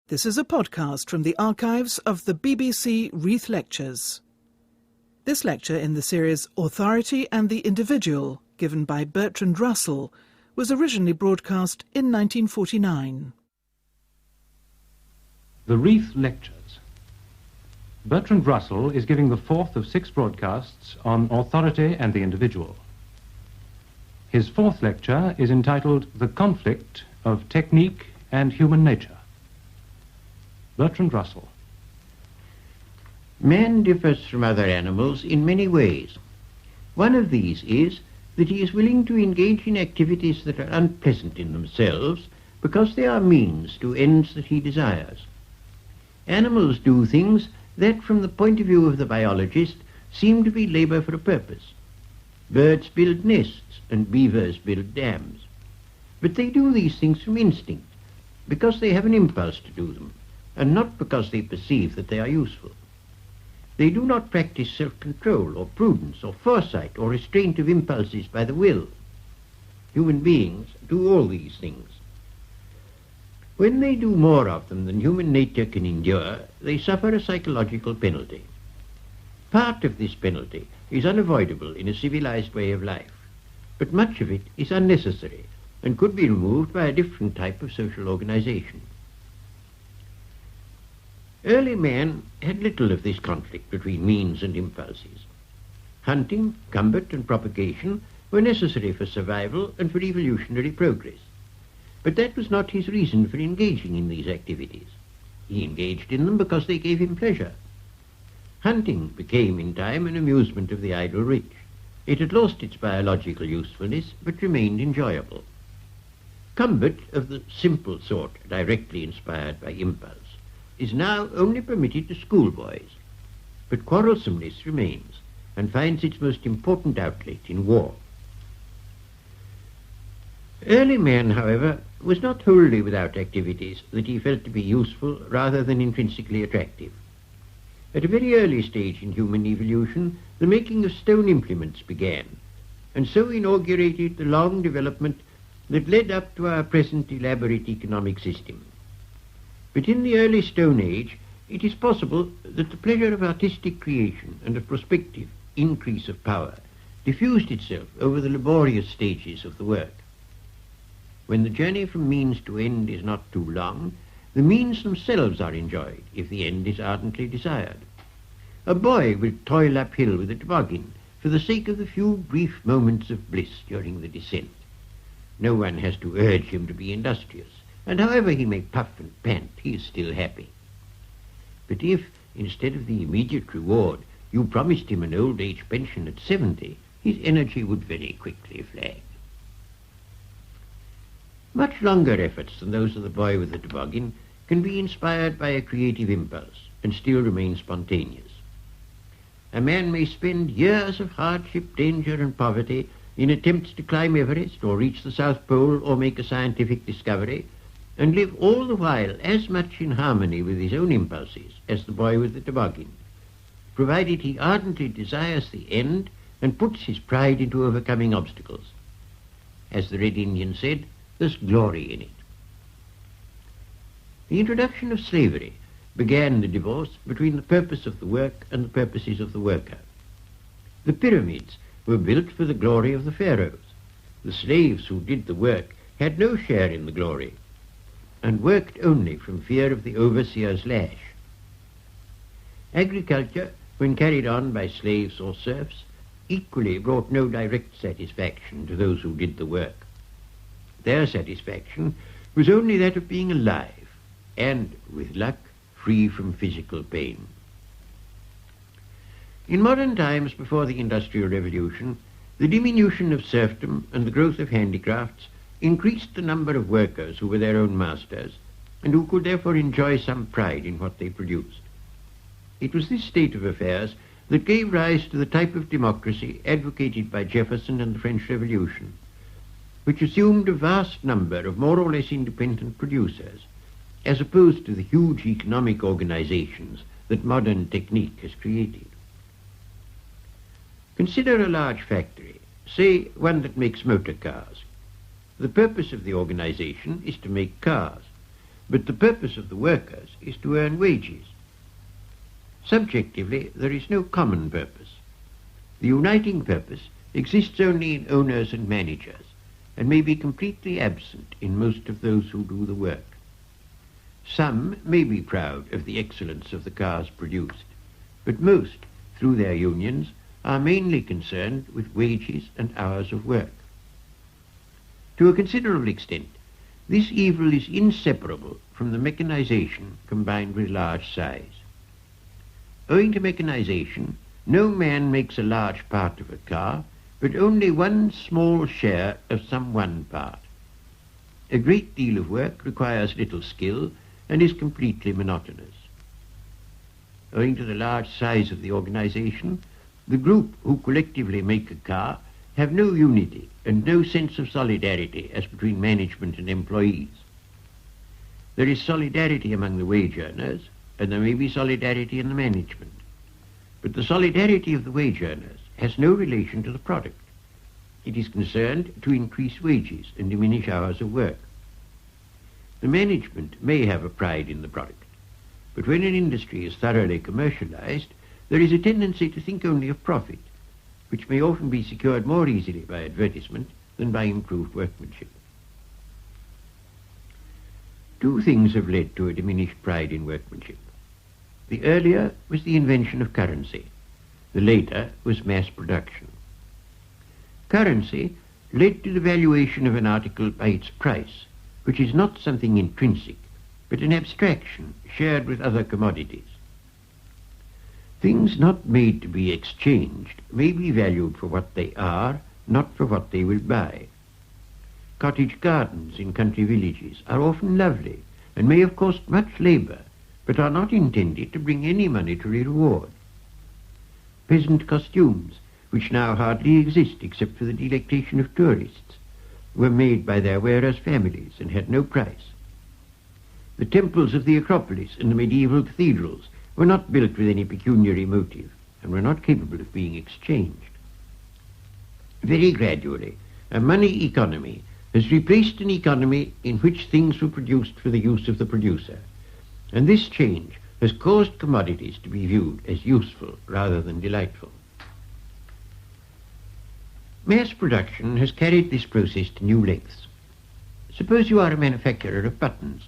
This is a podcast from the archives of the BBC Reith Lectures. This lecture in the series Authority and the Individual, given by Bertrand Russell, was originally broadcast in 1949. The Reith Lectures. Bertrand Russell is giving the fourth of 6 broadcasts on authority and the individual. His fourth lecture is entitled The Conflict of Technique and Human Nature. Bertrand Russell. Man differs from other animals in many ways. One of these is that he is willing to engage in activities that are unpleasant in themselves because they are means to ends that he desires. Animals do things that, from the point of view of the biologist, seem to be labor for a purpose. Birds build nests and beavers build dams. But they do these things from instinct, because they have an impulse to do them, and not because they perceive that they are useful. They do not practice self-control or prudence or foresight or restraint of impulses by the will. Human beings do all these things. When they do more of them than human nature can endure, they suffer a psychological penalty. Part of this penalty is unavoidable in a civilized way of life, but much of it is unnecessary and could be removed by a different type of social organization. Early man had little of this conflict between means and impulses. Hunting, combat, and propagation were necessary for survival and for evolutionary progress. But that was not his reason for engaging in these activities. He engaged in them because they gave him pleasure. Hunting became in time an amusement of the idle rich. It had lost its biological usefulness, but remained enjoyable. Combat, of the simple sort directly inspired by impulse, is now only permitted to schoolboys, but quarrelsomeness remains and finds its most important outlet in war. Early man, however, was not wholly without activities that he felt to be useful rather than intrinsically attractive. At a very early stage in human evolution, the making of stone implements began, and so inaugurated the long development that led up to our present elaborate economic system. But in the early Stone Age, it is possible that the pleasure of artistic creation and of prospective increase of power diffused itself over the laborious stages of the work. When the journey from means to end is not too long, the means themselves are enjoyed if the end is ardently desired. A boy will toil uphill with a toboggan for the sake of the few brief moments of bliss during the descent. No one has to urge him to be industrious, and however he may puff and pant, he is still happy. But if, instead of the immediate reward, you promised him an old age pension at 70, his energy would very quickly flag. Much longer efforts than those of the boy with the toboggan can be inspired by a creative impulse and still remain spontaneous. A man may spend years of hardship, danger, and poverty in attempts to climb Everest or reach the South Pole or make a scientific discovery, and live all the while as much in harmony with his own impulses as the boy with the toboggan, provided he ardently desires the end and puts his pride into overcoming obstacles. As the Red Indian said, there's glory in it. The introduction of slavery began the divorce between the purpose of the work and the purposes of the worker. The pyramids were built for the glory of the pharaohs. The slaves who did the work had no share in the glory, and worked only from fear of the overseer's lash. Agriculture, when carried on by slaves or serfs, equally brought no direct satisfaction to those who did the work. Their satisfaction was only that of being alive, and, with luck, free from physical pain. In modern times before the Industrial Revolution, the diminution of serfdom and the growth of handicrafts increased the number of workers who were their own masters, and who could therefore enjoy some pride in what they produced. It was this state of affairs that gave rise to the type of democracy advocated by Jefferson and the French Revolution, which assumed a vast number of more or less independent producers, as opposed to the huge economic organizations that modern technique has created. Consider a large factory, say one that makes motor cars. The purpose of the organization is to make cars. but the purpose of the workers is to earn wages. Subjectively, there is no common purpose. The uniting purpose exists only in owners and managers, and may be completely absent in most of those who do the work. Some may be proud of the excellence of the cars produced, but most, through their unions, are mainly concerned with wages and hours of work. To a considerable extent, this evil is inseparable from the mechanization combined with large size. Owing to mechanization, no man makes a large part of a car, but only one small share of some one part. A great deal of work requires little skill and is completely monotonous. Owing to the large size of the organization, the group who collectively make a car have no unity and no sense of solidarity as between management and employees. There is solidarity among the wage earners, and there may be solidarity in the management. But the solidarity of the wage earners has no relation to the product. It is concerned to increase wages and diminish hours of work. The management may have a pride in the product, but when an industry is thoroughly commercialized, there is a tendency to think only of profit, which may often be secured more easily by advertisement than by improved workmanship. Two things have led to a diminished pride in workmanship. The earlier was the invention of currency. The later was mass production. Currency led to the valuation of an article by its price, which is not something intrinsic, but an abstraction shared with other commodities. Things not made to be exchanged may be valued for what they are, not for what they will buy. Cottage gardens in country villages are often lovely and may have cost much labour, but are not intended to bring any monetary reward. Peasant costumes, which now hardly exist except for the delectation of tourists, were made by their wearers' families and had no price. The temples of the Acropolis and the medieval cathedrals were not built with any pecuniary motive and were not capable of being exchanged. Very gradually, a money economy has replaced an economy in which things were produced for the use of the producer, and this change has caused commodities to be viewed as useful rather than delightful. Mass production has carried this process to new lengths. Suppose you are a manufacturer of buttons.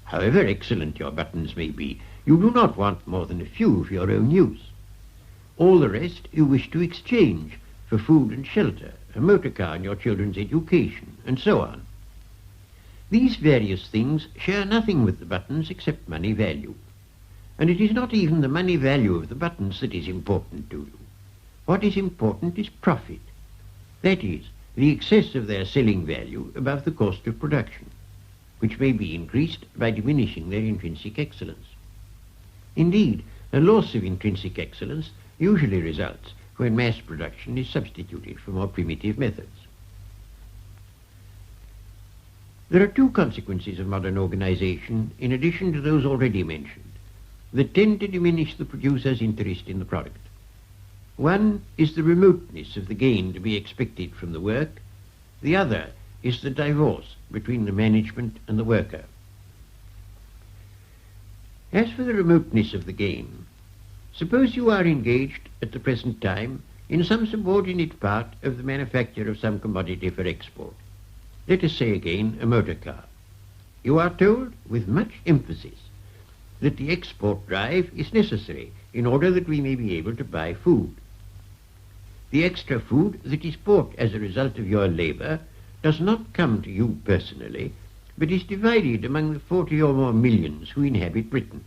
However excellent your buttons may be, you do not want more than a few for your own use. All the rest you wish to exchange for food and shelter, a motor car and your children's education, and so on. These various things share nothing with the buttons except money value. And it is not even the money value of the buttons that is important to you. What is important is profit. That is, the excess of their selling value above the cost of production, which may be increased by diminishing their intrinsic excellence. Indeed, a loss of intrinsic excellence usually results when mass production is substituted for more primitive methods. There are two consequences of modern organization, in addition to those already mentioned, that tend to diminish the producer's interest in the product. One is the remoteness of the gain to be expected from the work. The other is the divorce between the management and the worker. As for the remoteness of the gain, suppose you are engaged at the present time in some subordinate part of the manufacture of some commodity for export. Let us say again a motor car. You are told with much emphasis that the export drive is necessary in order that we may be able to buy food. The extra food that is bought as a result of your labor does not come to you personally, but is divided among the 40 or more millions who inhabit Britain.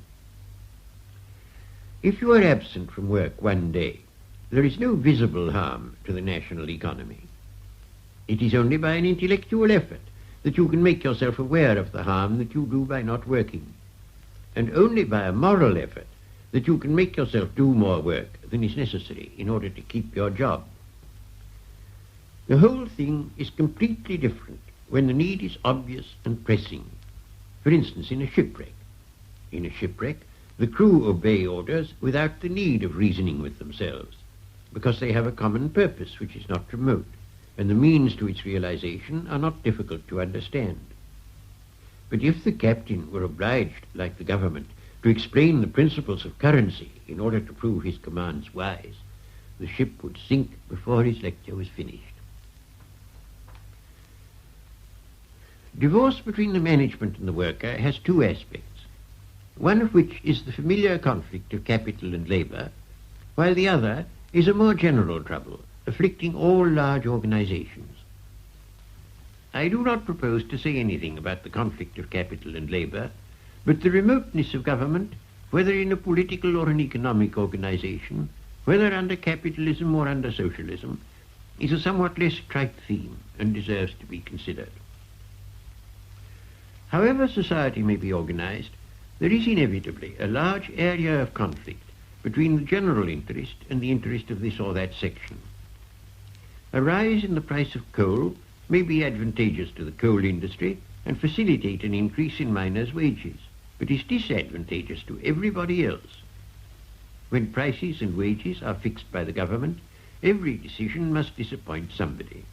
If you are absent from work one day, there is no visible harm to the national economy. It is only by an intellectual effort that you can make yourself aware of the harm that you do by not working, and only by a moral effort that you can make yourself do more work than is necessary in order to keep your job. The whole thing is completely different when the need is obvious and pressing. For instance, in a shipwreck. In a shipwreck, the crew obey orders without the need of reasoning with themselves, because they have a common purpose which is not remote, and the means to its realization are not difficult to understand. But if the captain were obliged, like the government, to explain the principles of currency in order to prove his commands wise, the ship would sink before his lecture was finished. Divorce between the management and the worker has two aspects, one of which is the familiar conflict of capital and labour, while the other is a more general trouble, afflicting all large organizations. I do not propose to say anything about the conflict of capital and labour, but the remoteness of government, whether in a political or an economic organization, whether under capitalism or under socialism, is a somewhat less trite theme and deserves to be considered. However society may be organized, there is inevitably a large area of conflict between the general interest and the interest of this or that section. A rise in the price of coal may be advantageous to the coal industry and facilitate an increase in miners' wages, but is disadvantageous to everybody else. When prices and wages are fixed by the government, every decision must disappoint somebody.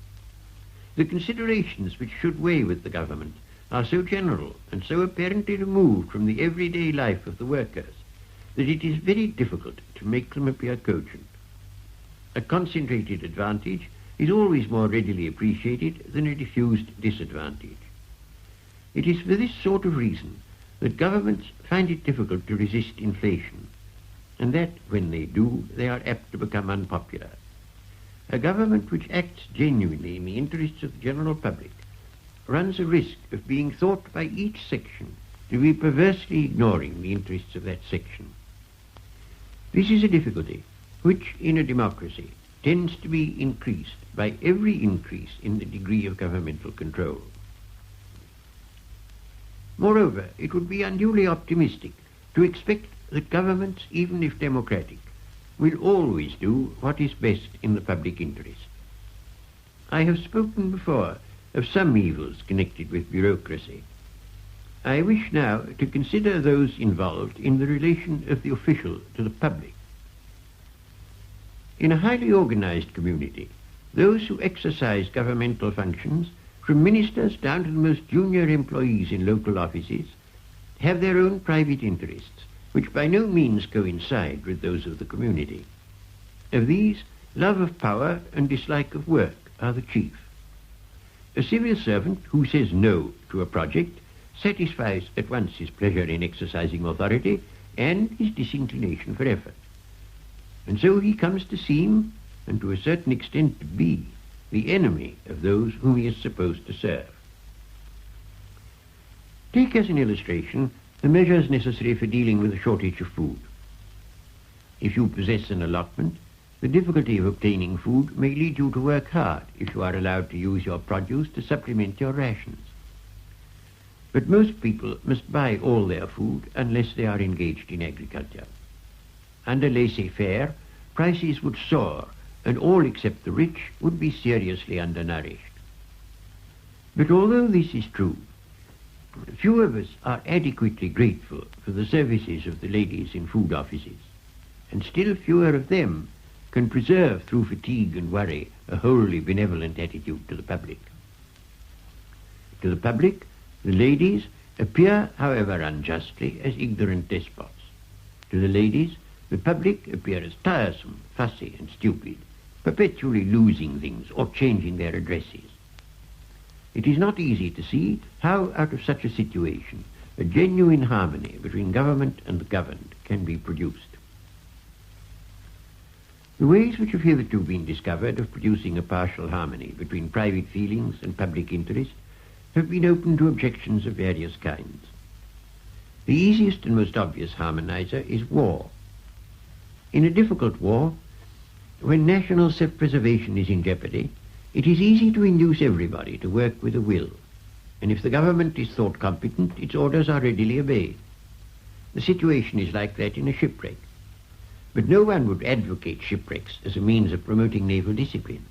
The considerations which should weigh with the government are so general and so apparently removed from the everyday life of the workers that it is very difficult to make them appear cogent. A concentrated advantage is always more readily appreciated than a diffused disadvantage. It is for this sort of reason that governments find it difficult to resist inflation, and that when they do, they are apt to become unpopular. A government which acts genuinely in the interests of the general public runs a risk of being thought by each section to be perversely ignoring the interests of that section. This is a difficulty which, in a democracy, tends to be increased by every increase in the degree of governmental control. Moreover, it would be unduly optimistic to expect that governments, even if democratic, will always do what is best in the public interest. I have spoken before of some evils connected with bureaucracy. I wish now to consider those involved in the relation of the official to the public. In a highly organized community, those who exercise governmental functions, from ministers down to the most junior employees in local offices, have their own private interests, which by no means coincide with those of the community. Of these, love of power and dislike of work are the chief. A civil servant who says no to a project satisfies at once his pleasure in exercising authority and his disinclination for effort. And so he comes to seem, and to a certain extent to be, the enemy of those whom he is supposed to serve. Take as an illustration the measures necessary for dealing with a shortage of food. If you possess an allotment, the difficulty of obtaining food may lead you to work hard if you are allowed to use your produce to supplement your rations. But most people must buy all their food unless they are engaged in agriculture. Under laissez-faire, prices would soar, and all except the rich would be seriously undernourished. But although this is true, few of us are adequately grateful for the services of the ladies in food offices, and still fewer of them can preserve through fatigue and worry a wholly benevolent attitude to the public. To the public, the ladies appear, however unjustly, as ignorant despots. To the ladies, the public appear as tiresome, fussy, and stupid, perpetually losing things or changing their addresses. It is not easy to see how, out of such a situation, a genuine harmony between government and the governed can be produced. The ways which have hitherto been discovered of producing a partial harmony between private feelings and public interest have been open to objections of various kinds. The easiest and most obvious harmonizer is war. In a difficult war, when national self-preservation is in jeopardy, it is easy to induce everybody to work with a will, and if the government is thought competent, its orders are readily obeyed. The situation is like that in a shipwreck. But no one would advocate shipwrecks as a means of promoting naval discipline,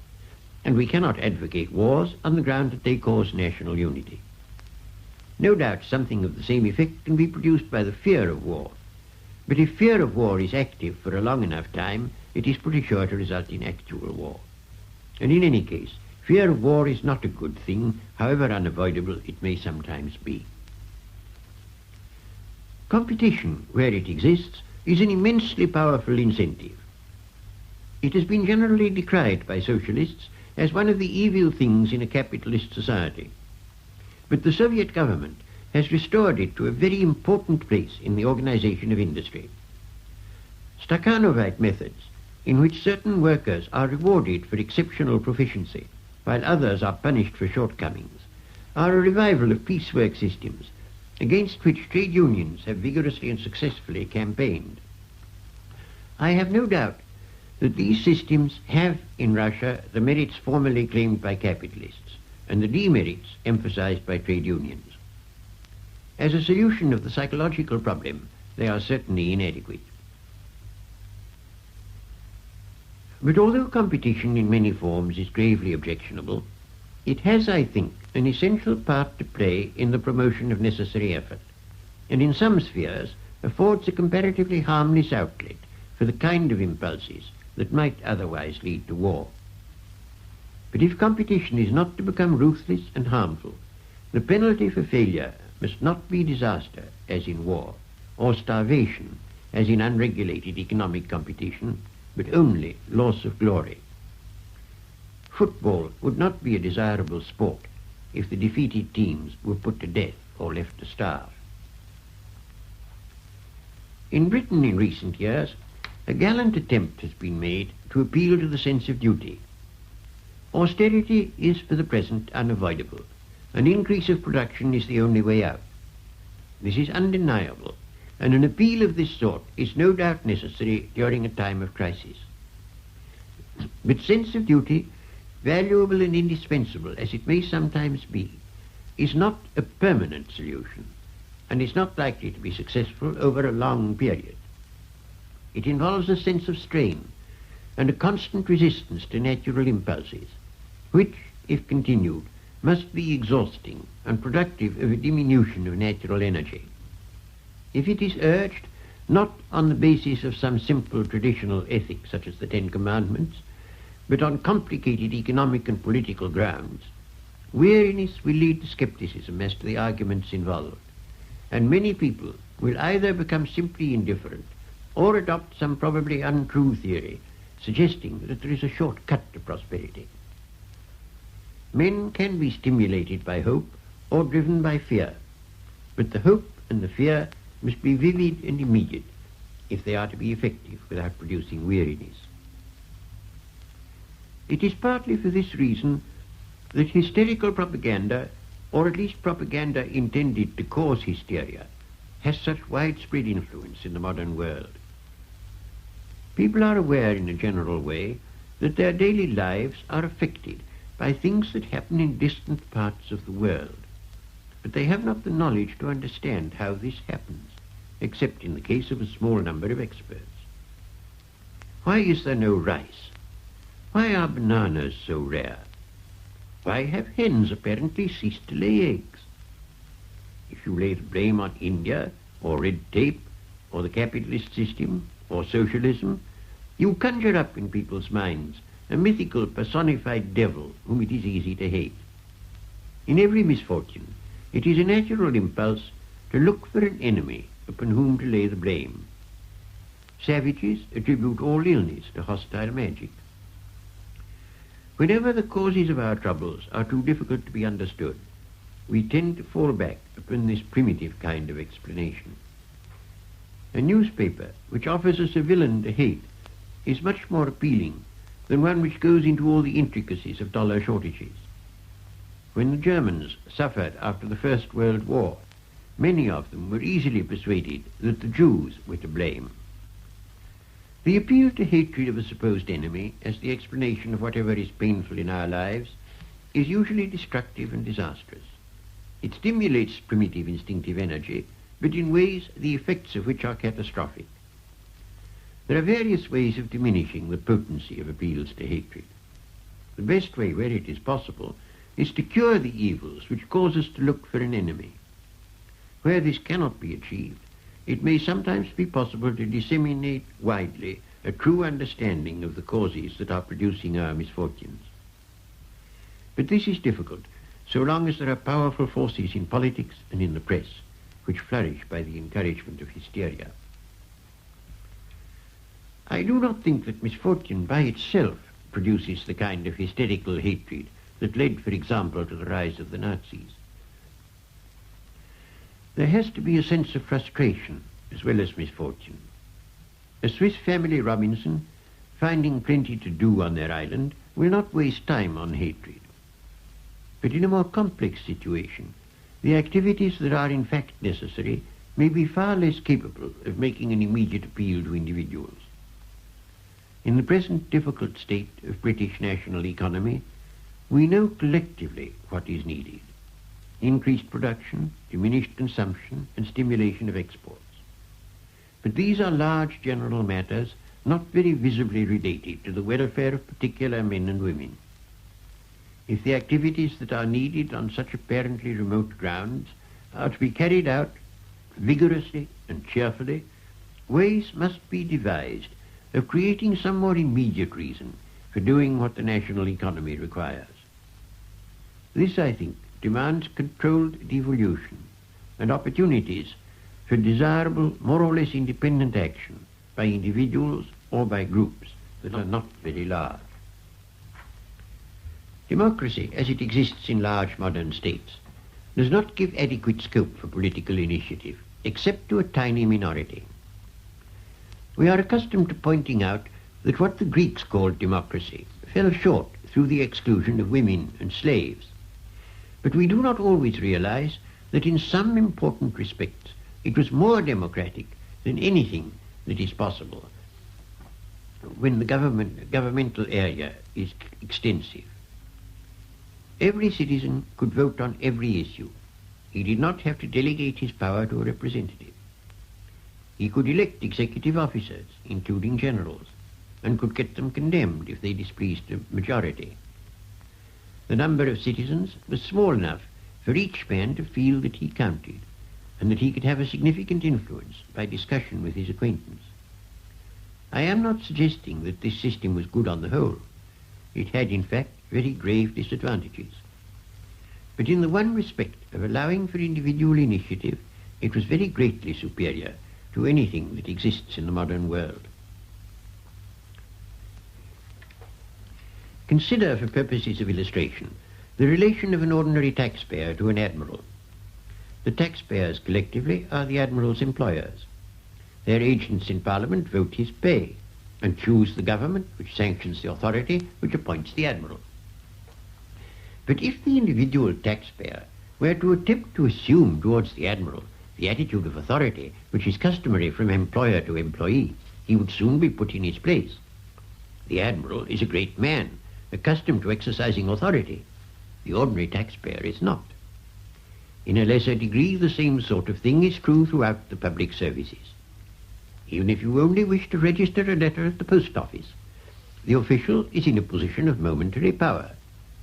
and we cannot advocate wars on the ground that they cause national unity. No doubt something of the same effect can be produced by the fear of war, but if fear of war is active for a long enough time, it is pretty sure to result in actual war. And in any case, fear of war is not a good thing, however unavoidable it may sometimes be. Competition, where it exists, is an immensely powerful incentive. It has been generally decried by socialists as one of the evil things in a capitalist society. But the Soviet government has restored it to a very important place in the organization of industry. Stakhanovite methods, in which certain workers are rewarded for exceptional proficiency, while others are punished for shortcomings, are a revival of piecework systems against which trade unions have vigorously and successfully campaigned. I have no doubt that these systems have in Russia the merits formerly claimed by capitalists and the demerits emphasized by trade unions. As a solution of the psychological problem, they are certainly inadequate. But although competition in many forms is gravely objectionable, it has, I think, an essential part to play in the promotion of necessary effort, and in some spheres affords a comparatively harmless outlet for the kind of impulses that might otherwise lead to war. But if competition is not to become ruthless and harmful, the penalty for failure must not be disaster, as in war, or starvation, as in unregulated economic competition, but only loss of glory. Football would not be a desirable sport if the defeated teams were put to death or left to starve. In Britain in recent years, a gallant attempt has been made to appeal to the sense of duty. Austerity is for the present unavoidable. An increase of production is the only way out. This is undeniable, and an appeal of this sort is no doubt necessary during a time of crisis. But sense of duty, valuable and indispensable as it may sometimes be, is not a permanent solution, and is not likely to be successful over a long period. It involves a sense of strain and a constant resistance to natural impulses, which, if continued, must be exhausting and productive of a diminution of natural energy. If it is urged not on the basis of some simple traditional ethic such as the Ten Commandments, but on complicated economic and political grounds, weariness will lead to skepticism as to the arguments involved, and many people will either become simply indifferent or adopt some probably untrue theory suggesting that there is a short-cut to prosperity. Men can be stimulated by hope or driven by fear, but the hope and the fear must be vivid and immediate if they are to be effective without producing weariness. It is partly for this reason that hysterical propaganda, or at least propaganda intended to cause hysteria, has such widespread influence in the modern world. People are aware in a general way that their daily lives are affected by things that happen in distant parts of the world, but they have not the knowledge to understand how this happens, except in the case of a small number of experts. Why is there no rice? Why are bananas so rare? Why have hens apparently ceased to lay eggs? If you lay the blame on India, or red tape, or the capitalist system, or socialism, you conjure up in people's minds a mythical personified devil whom it is easy to hate. In every misfortune, it is a natural impulse to look for an enemy upon whom to lay the blame. Savages attribute all illness to hostile magic. Whenever the causes of our troubles are too difficult to be understood, we tend to fall back upon this primitive kind of explanation. A newspaper which offers us a villain to hate is much more appealing than one which goes into all the intricacies of dollar shortages. When the Germans suffered after the First World War, many of them were easily persuaded that the Jews were to blame. The appeal to hatred of a supposed enemy as the explanation of whatever is painful in our lives is usually destructive and disastrous. It stimulates primitive instinctive energy, but in ways the effects of which are catastrophic. There are various ways of diminishing the potency of appeals to hatred. The best way, where it is possible, is to cure the evils which cause us to look for an enemy. Where this cannot be achieved, it may sometimes be possible to disseminate widely a true understanding of the causes that are producing our misfortunes. But this is difficult so long as there are powerful forces in politics and in the press, which flourish by the encouragement of hysteria. I do not think that misfortune by itself produces the kind of hysterical hatred that led, for example, to the rise of the Nazis. There has to be a sense of frustration as well as misfortune. A Swiss family Robinson, finding plenty to do on their island, will not waste time on hatred. But in a more complex situation, the activities that are in fact necessary may be far less capable of making an immediate appeal to individuals. In the present difficult state of British national economy, we know collectively what is needed: increased production, diminished consumption, and stimulation of exports. But these are large general matters not very visibly related to the welfare of particular men and women. If the activities that are needed on such apparently remote grounds are to be carried out vigorously and cheerfully, ways must be devised of creating some more immediate reason for doing what the national economy requires. This, I think, demands controlled devolution and opportunities for desirable, more or less independent action by individuals or by groups that are not very large. Democracy, as it exists in large modern states, does not give adequate scope for political initiative, except to a tiny minority. We are accustomed to pointing out that what the Greeks called democracy fell short through the exclusion of women and slaves. But we do not always realize that in some important respects it was more democratic than anything that is possible when the governmental area is extensive. Every citizen could vote on every issue. He did not have to delegate his power to a representative. He could elect executive officers, including generals, and could get them condemned if they displeased the majority. The number of citizens was small enough for each man to feel that he counted, and that he could have a significant influence by discussion with his acquaintance. I am not suggesting that this system was good on the whole. It had, in fact, very grave disadvantages. But in the one respect of allowing for individual initiative, it was very greatly superior to anything that exists in the modern world. Consider, for purposes of illustration, the relation of an ordinary taxpayer to an admiral. The taxpayers collectively are the admiral's employers. Their agents in Parliament vote his pay and choose the government which sanctions the authority which appoints the admiral. But if the individual taxpayer were to attempt to assume towards the admiral the attitude of authority which is customary from employer to employee, he would soon be put in his place. The admiral is a great man, accustomed to exercising authority. The ordinary taxpayer is not. In a lesser degree, the same sort of thing is true throughout the public services. Even if you only wish to register a letter at the post office, the official is in a position of momentary power.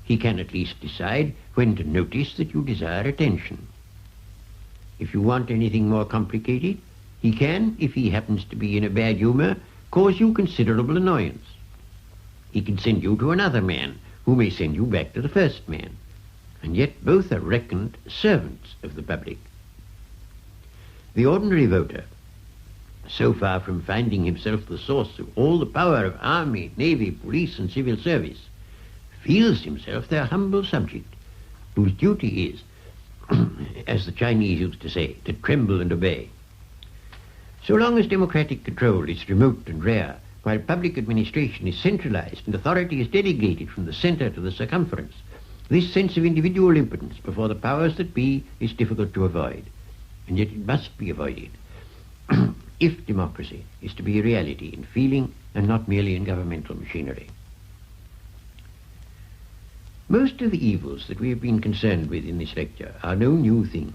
He can at least decide when to notice that you desire attention. If you want anything more complicated, he can, if he happens to be in a bad humor, cause you considerable annoyance. He can send you to another man, who may send you back to the first man, and yet both are reckoned servants of the public. The ordinary voter, so far from finding himself the source of all the power of army, navy, police, and civil service, feels himself their humble subject, whose duty is, as the Chinese used to say, to tremble and obey. So long as democratic control is remote and rare, while public administration is centralized and authority is delegated from the center to the circumference, this sense of individual impotence before the powers that be is difficult to avoid, and yet it must be avoided if democracy is to be a reality in feeling and not merely in governmental machinery. Most of the evils that we have been concerned with in this lecture are no new thing.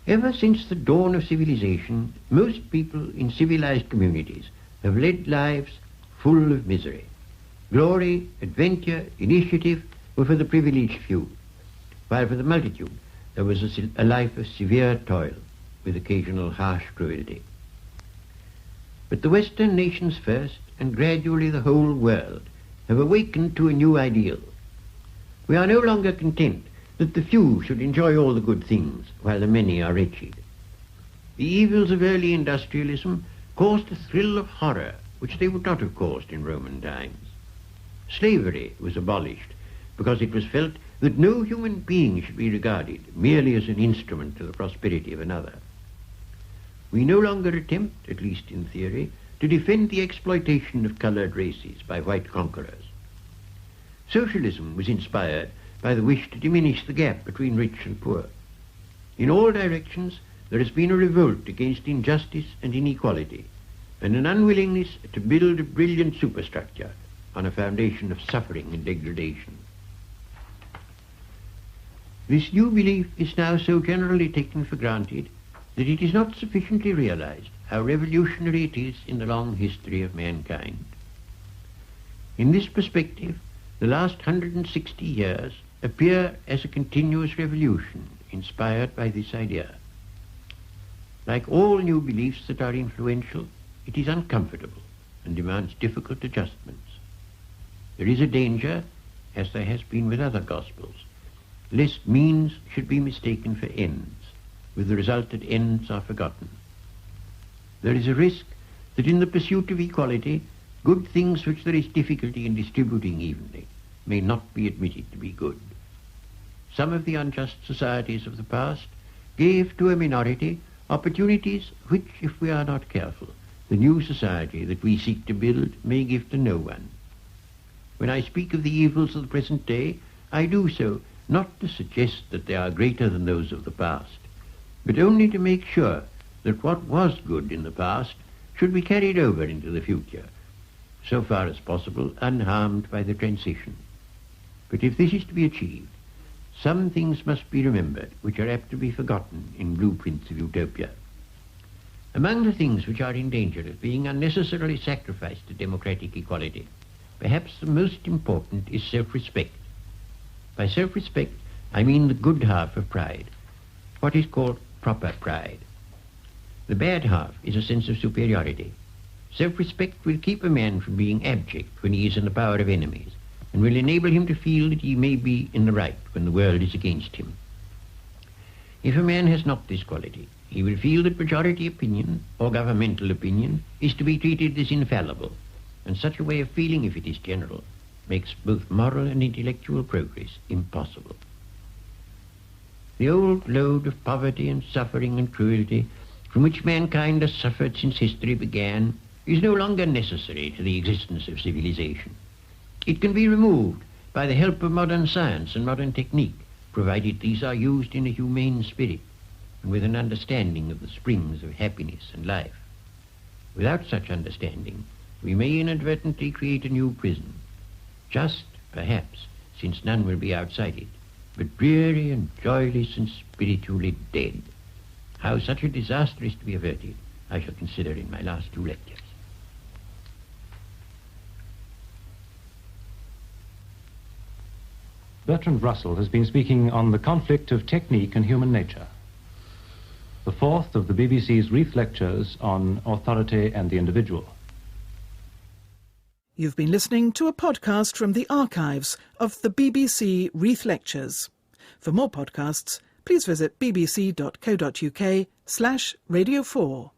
Ever since the dawn of civilization, most people in civilized communities have led lives full of misery. Glory, adventure, initiative were for the privileged few, while for the multitude there was a life of severe toil with occasional harsh cruelty. But the Western nations first, and gradually the whole world, have awakened to a new ideal. We are no longer content that the few should enjoy all the good things while the many are wretched. The evils of early industrialism caused a thrill of horror which they would not have caused in Roman times. Slavery was abolished because it was felt that no human being should be regarded merely as an instrument to the prosperity of another. We no longer attempt, at least in theory, to defend the exploitation of colored races by white conquerors. Socialism was inspired by the wish to diminish the gap between rich and poor. In all directions, there has been a revolt against injustice and inequality, and an unwillingness to build a brilliant superstructure on a foundation of suffering and degradation. This new belief is now so generally taken for granted that it is not sufficiently realized how revolutionary it is in the long history of mankind. In this perspective, the last 160 years appear as a continuous revolution inspired by this idea. Like all new beliefs that are influential, it is uncomfortable and demands difficult adjustments. There is a danger, as there has been with other gospels, lest means should be mistaken for ends, with the result that ends are forgotten. There is a risk that in the pursuit of equality, good things which there is difficulty in distributing evenly may not be admitted to be good. Some of the unjust societies of the past gave to a minority opportunities which, if we are not careful, the new society that we seek to build may give to no one. When I speak of the evils of the present day, I do so not to suggest that they are greater than those of the past, but only to make sure that what was good in the past should be carried over into the future, so far as possible unharmed by the transition. But if this is to be achieved, some things must be remembered which are apt to be forgotten in blueprints of utopia. Among the things which are in danger of being unnecessarily sacrificed to democratic equality, perhaps the most important is self-respect. By self-respect, I mean the good half of pride, what is called proper pride. The bad half is a sense of superiority. Self-respect will keep a man from being abject when he is in the power of enemies, and will enable him to feel that he may be in the right when the world is against him. If a man has not this quality, he will feel that majority opinion, or governmental opinion, is to be treated as infallible, and such a way of feeling, if it is general, makes both moral and intellectual progress impossible. The old load of poverty and suffering and cruelty from which mankind has suffered since history began is no longer necessary to the existence of civilization. It can be removed by the help of modern science and modern technique, provided these are used in a humane spirit and with an understanding of the springs of happiness and life. Without such understanding, we may inadvertently create a new prison, just, perhaps, since none will be outside it, but dreary and joyless and spiritually dead. How such a disaster is to be averted, I shall consider in my last 2 lectures. Bertrand Russell has been speaking on the conflict of technique and human nature. The 4th of the BBC's Reith Lectures on authority and the individual. You've been listening to a podcast from the archives of the BBC Reith Lectures. For more podcasts, please visit bbc.co.uk/radio4.